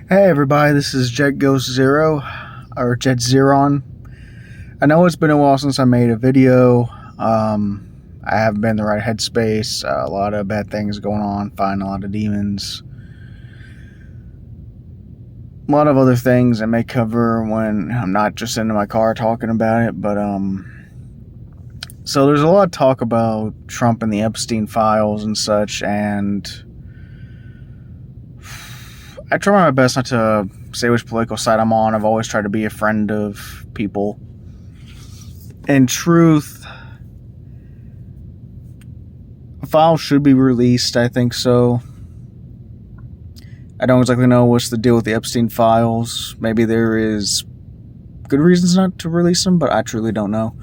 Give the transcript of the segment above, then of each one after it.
Hey everybody, this is Jet Ghost Zero, or Jet Zeron. I know it's been a while since I made a video. I haven't been in the right headspace. A lot of bad things going on, fighting a lot of demons. A lot of other things I may cover when I'm not just in my car talking about it, but so there's a lot of talk about Trump and the Epstein files and such, and I try my best not to say which political side I'm on. I've always tried to be a friend of people. In truth, files should be released, I think so. I don't exactly know what's the deal with the Epstein files. Maybe there is good reasons not to release them, but I truly don't know.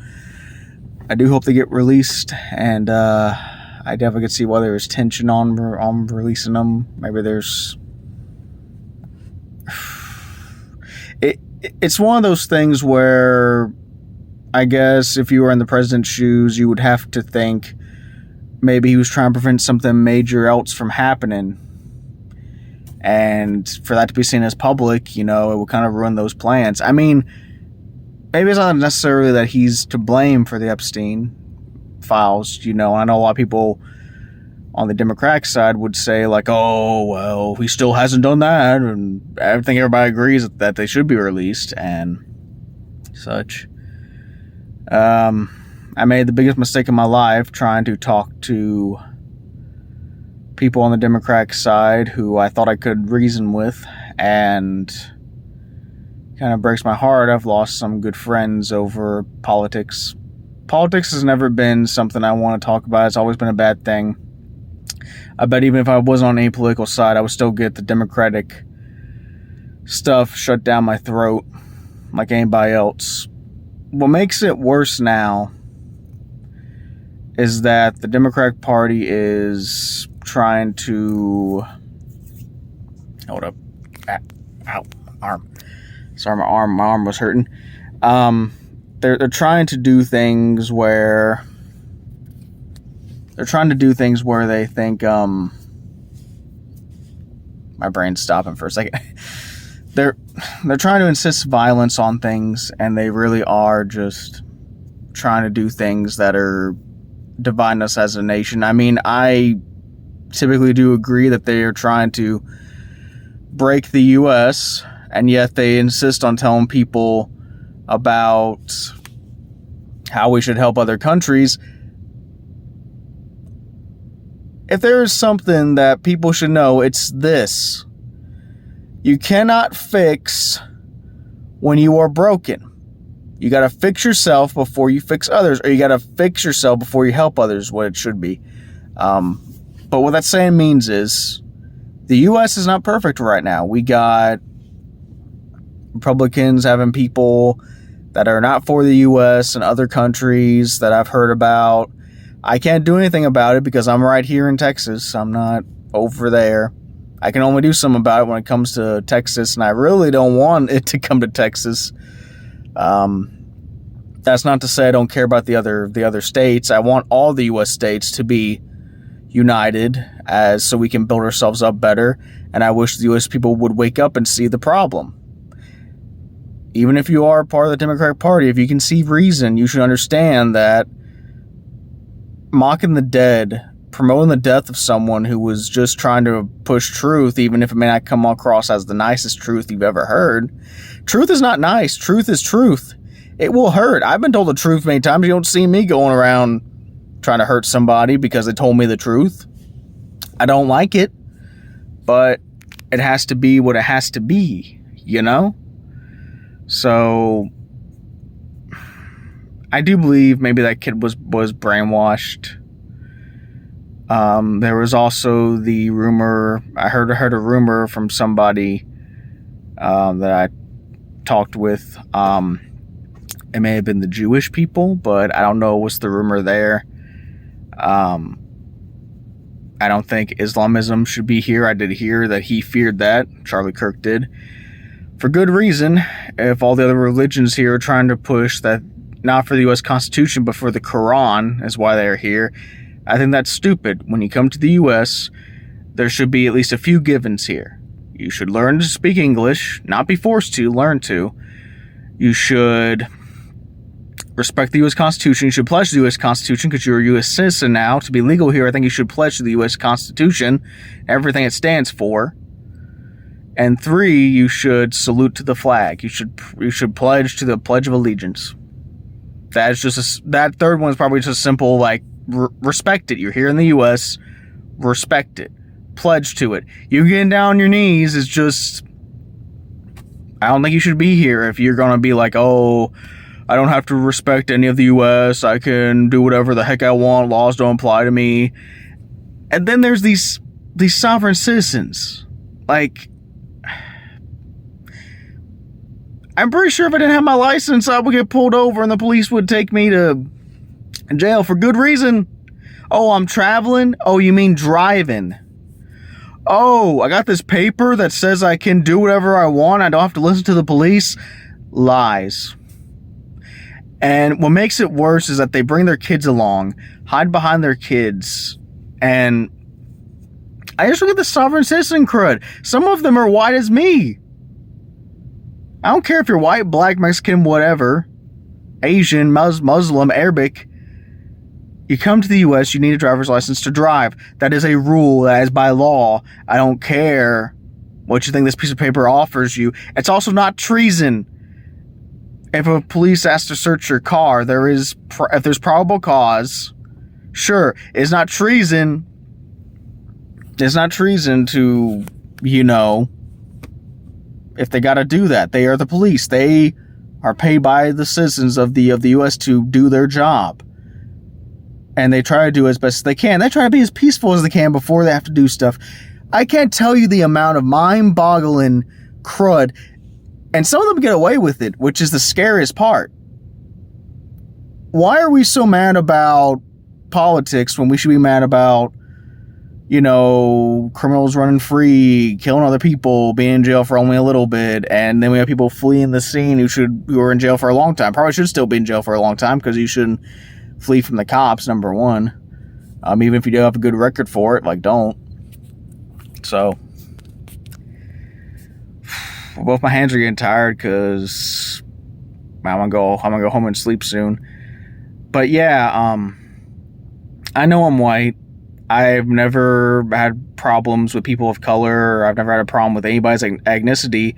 I do hope they get released, and I definitely could see why there's tension on releasing them. Maybe there's... It's one of those things where I guess if you were in the president's shoes, you would have to think maybe he was trying to prevent something major else from happening. And for that to be seen as public, it would kind of ruin those plans. I mean, maybe it's not necessarily that he's to blame for the Epstein files, and I know a lot of people on the Democratic side would say, like, oh, well, he still hasn't done that, and I think everybody agrees that they should be released and such. I made the biggest mistake of my life trying to talk to people on the Democratic side who I thought I could reason with, and kind of breaks my heart. I've lost some good friends over politics. Politics has never been something I want to talk about. It's always been a bad thing. I bet even if I wasn't on any political side, I would still get the Democratic stuff shut down my throat like anybody else. What makes it worse now is that the Democratic Party is trying to... Hold up. Ow. Arm. Sorry, my arm was hurting. They're trying to do things where... They're trying to do things where they think, my brain's stopping for a second. They're trying to insist violence on things, and they really are just trying to do things that are dividing us as a nation. I mean, I typically do agree that they are trying to break the U.S., and yet they insist on telling people about how we should help other countries. If there is something that people should know, it's this. You cannot fix when you are broken. You got to fix yourself before you fix others, or you got to fix yourself before you help others, what it should be. But what that saying means is the U.S. is not perfect right now. We got Republicans having people that are not for the U.S. and other countries that I've heard about. I can't do anything about it because I'm right here in Texas. I'm not over there. I can only do something about it when it comes to Texas, and I really don't want it to come to Texas. That's not to say I don't care about the other states. I want all the U.S. states to be united so we can build ourselves up better, and I wish the U.S. people would wake up and see the problem. Even if you are part of the Democratic Party, if you can see reason, you should understand that mocking the dead, promoting the death of someone who was just trying to push truth, even if it may not come across as the nicest truth you've ever heard. Truth is not nice. Truth is truth. It will hurt. I've been told the truth many times. You don't see me going around trying to hurt somebody because they told me the truth. I don't like it, but it has to be what it has to be, So I do believe maybe that kid was brainwashed. There was also the rumor. I heard a rumor from somebody that I talked with. It may have been the Jewish people, but I don't know what's the rumor there. I don't think Islamism should be here. I did hear that he feared that. Charlie Kirk did. For good reason. If all the other religions here are trying to push that not for the U.S. Constitution, but for the Quran is why they're here. I think that's stupid. When you come to the U.S., there should be at least a few givens here. You should learn to speak English, not be forced to, learn to. You should respect the U.S. Constitution. You should pledge to the U.S. Constitution because you're a U.S. citizen now. To be legal here, I think you should pledge to the U.S. Constitution, everything it stands for. And 3, you should salute to the flag. You should pledge to the Pledge of Allegiance. That is just that third one is probably just a simple like respect it. You're here in the U.S. Respect it. Pledge to it. You getting down on your knees is just. I don't think you should be here if you're gonna be like, oh, I don't have to respect any of the U.S. I can do whatever the heck I want. Laws don't apply to me. And then there's these sovereign citizens. Like, I'm pretty sure if I didn't have my license, I would get pulled over and the police would take me to jail for good reason. Oh, I'm traveling? Oh, you mean driving? Oh, I got this paper that says I can do whatever I want. I don't have to listen to the police. Lies. And what makes it worse is that they bring their kids along, hide behind their kids, and I just look at the sovereign citizen crud. Some of them are white as me. I don't care if you're white, black, Mexican, whatever, Asian, Muslim, Arabic. You come to the U.S., you need a driver's license to drive. That is a rule. That is by law. I don't care what you think this piece of paper offers you. It's also not treason. If a police asks to search your car, if there's probable cause, sure, it's not treason. It's not treason to, if they got to do that. They are the police. They are paid by the citizens of the U.S. to do their job. And they try to do as best as they can. They try to be as peaceful as they can before they have to do stuff. I can't tell you the amount of mind-boggling crud. And some of them get away with it, which is the scariest part. Why are we so mad about politics when we should be mad about, criminals running free, killing other people, being in jail for only a little bit, and then we have people fleeing the scene who are in jail for a long time. Probably should still be in jail for a long time because you shouldn't flee from the cops, number one. Even if you do have a good record for it, don't. So, both my hands are getting tired because I'm gonna go home and sleep soon. But yeah, I know I'm white. I've never had problems with people of color. I've never had a problem with anybody's ethnicity.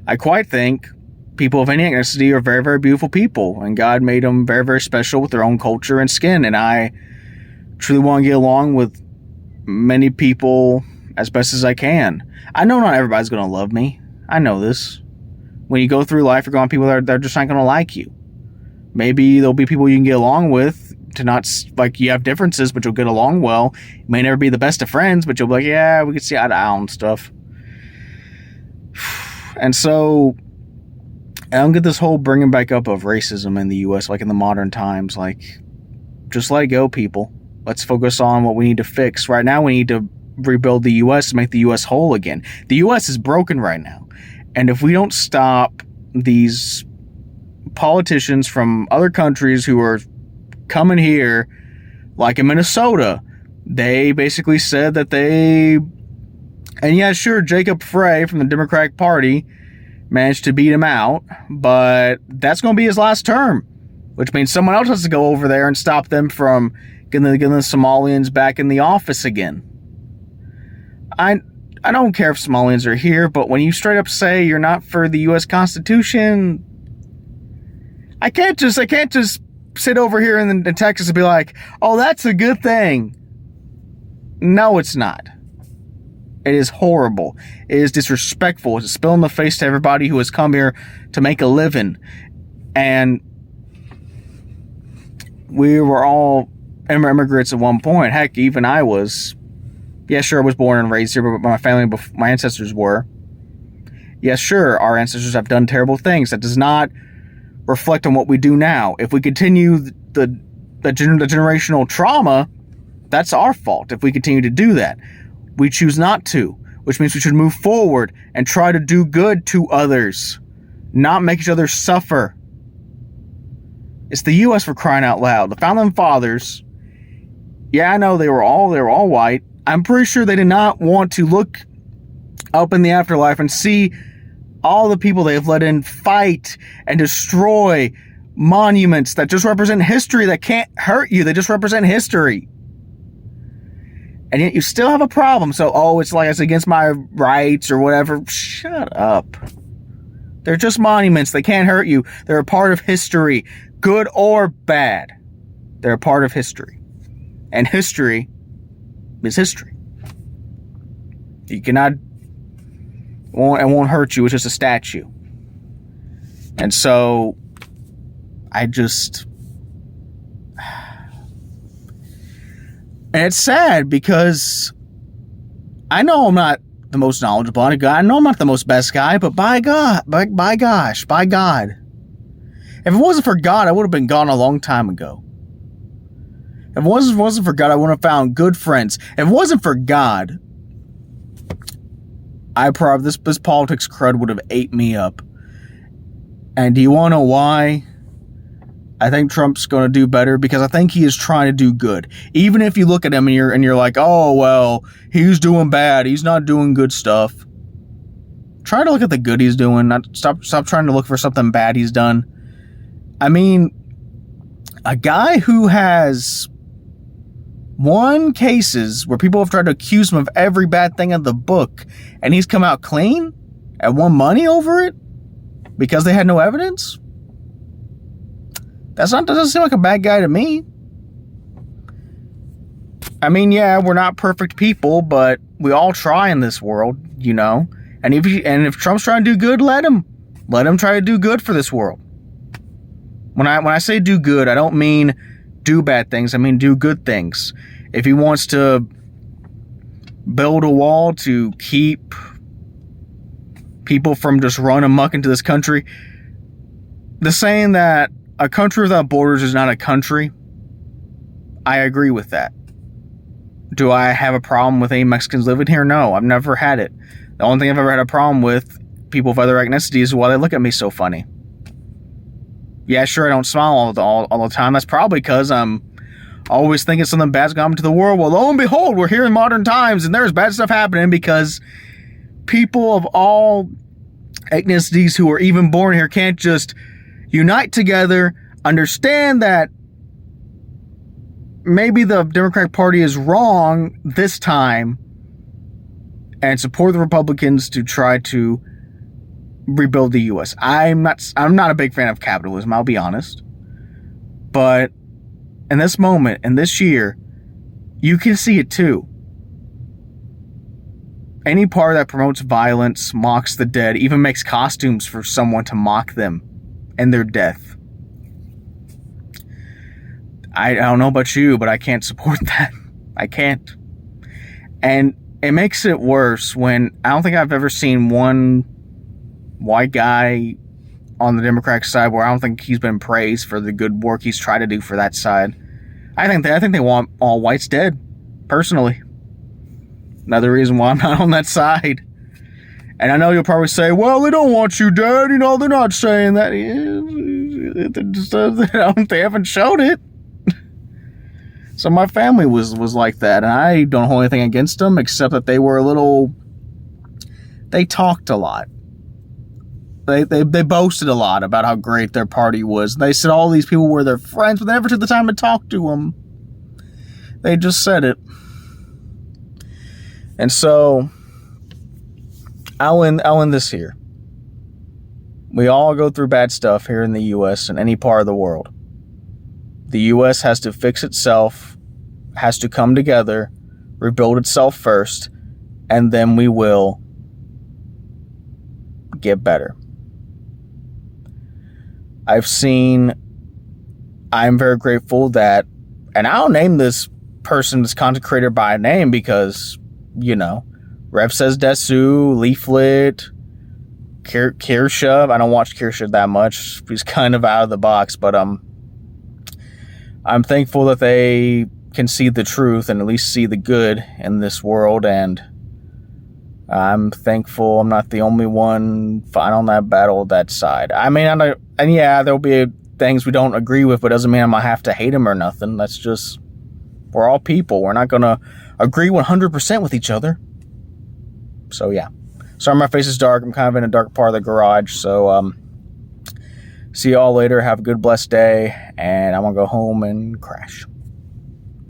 I quite think people of any ethnicity are very, very beautiful people, and God made them very, very special with their own culture and skin. And I truly want to get along with many people as best as I can. I know not everybody's going to love me. I know this. When you go through life, you're going to have people that are just not going to like you. Maybe there'll be people you can get along with, to not, you have differences, but you'll get along well. You may never be the best of friends, but you'll be like, yeah, we can see eye to eye on stuff. And so, I don't get this whole bringing back up of racism in the U.S., in the modern times. Just let it go, people. Let's focus on what we need to fix. Right now, we need to rebuild the U.S. to make the U.S. whole again. The U.S. is broken right now. And if we don't stop these politicians from other countries who are coming here, like in Minnesota, they basically said that and yeah, sure, Jacob Frey from the Democratic Party managed to beat him out, but that's going to be his last term, which means someone else has to go over there and stop them from getting the Somalians back in the office again. I don't care if Somalians are here, but when you straight up say you're not for the U.S. Constitution, I can't just sit over here in Texas and be like, oh, that's a good thing. No, it's not. It is horrible. It is disrespectful. It's a spill in the face to everybody who has come here to make a living. And we were all immigrants at one point. Heck, even I was. Yeah, sure, I was born and raised here, but my ancestors were. Yes, sure, our ancestors have done terrible things. That does not reflect on what we do now. If we continue the generational trauma, that's our fault if we continue to do that. We choose not to, which means we should move forward and try to do good to others, not make each other suffer. It's the U.S. for crying out loud. The Founding Fathers, yeah, I know they were all white. I'm pretty sure they did not want to look up in the afterlife and see all the people they've let in fight and destroy monuments that just represent history that can't hurt you. They just represent history. And yet you still have a problem. So, it's like it's against my rights or whatever. Shut up. They're just monuments. They can't hurt you. They're a part of history. Good or bad. They're a part of history. And history is history. You cannot... it won't hurt you. It's just a statue. And so... I just... And it's sad because I know I'm not the most knowledgeable guy. I know I'm not the most best guy, but by God. If it wasn't for God, I would have been gone a long time ago. If it wasn't for God, I would have found good friends. If it wasn't for God, this politics crud would have ate me up. And do you want to know why? I think Trump's going to do better because I think he is trying to do good. Even if you look at him and you're like, oh, well, he's doing bad. He's not doing good stuff. Try to look at the good he's doing. Stop trying to look for something bad he's done. I mean, a guy who has won cases where people have tried to accuse him of every bad thing in the book, and he's come out clean and won money over it because they had no evidence. Doesn't seem like a bad guy to me. I mean, yeah, we're not perfect people, but we all try in this world, you know. And if Trump's trying to do good, let him try to do good for this world. When I say do good, I don't mean do bad things. I mean do good things. If he wants to build a wall to keep people from just running amok into this country, the saying that a country without borders is not a country, I agree with that. Do I have a problem with any Mexicans living here? No, I've never had it. The only thing I've ever had a problem with people of other ethnicities is why they look at me so funny. Yeah, sure, I don't smile all the time. That's probably because I'm always thinking something bad's going to the world. Well, lo and behold, we're here in modern times, and there's bad stuff happening because people of all ethnicities who are even born here can't just unite together, understand that maybe the Democratic Party is wrong this time, and support the Republicans to try to rebuild the U.S. I'm not a big fan of capitalism, I'll be honest. But in this moment, in this year, you can see it too. Any party that promotes violence, mocks the dead, even makes costumes for someone to mock them and their death. I don't know about you, but I can't support that. I can't. And it makes it worse when I don't think I've ever seen one white guy on the Democratic side where I don't think he's been praised for the good work he's tried to do for that side. I think they want all whites dead, personally. Another reason why I'm not on that side. And I know you'll probably say, well, they don't want you dead. You know, they're not saying that. They haven't showed it. So my family was like that. And I don't hold anything against them except that they were they talked a lot. They boasted a lot about how great their party was. They said all these people were their friends, but they never took the time to talk to them. They just said it. And so I'll end this here. We all go through bad stuff here in the U.S. and any part of the world. The U.S. has to fix itself, has to come together, rebuild itself first, and then we will get better. I'm very grateful that, and I'll name this person, this content creator by name because, you know, Rev Says Desu, Leaflet, Kirsha. I don't watch Kirsha that much. He's kind of out of the box, but I'm thankful that they can see the truth and at least see the good in this world, and I'm thankful I'm not the only one fighting on that battle that side. I mean, and yeah, there'll be things we don't agree with, but it doesn't mean I'm going to have to hate them or nothing. That's just, we're all people. We're not going to agree 100% with each other. So yeah, Sorry, my face is dark. I'm kind of in a dark part of the garage. So, see y'all later. Have a good, blessed day. And I'm going to go home and crash.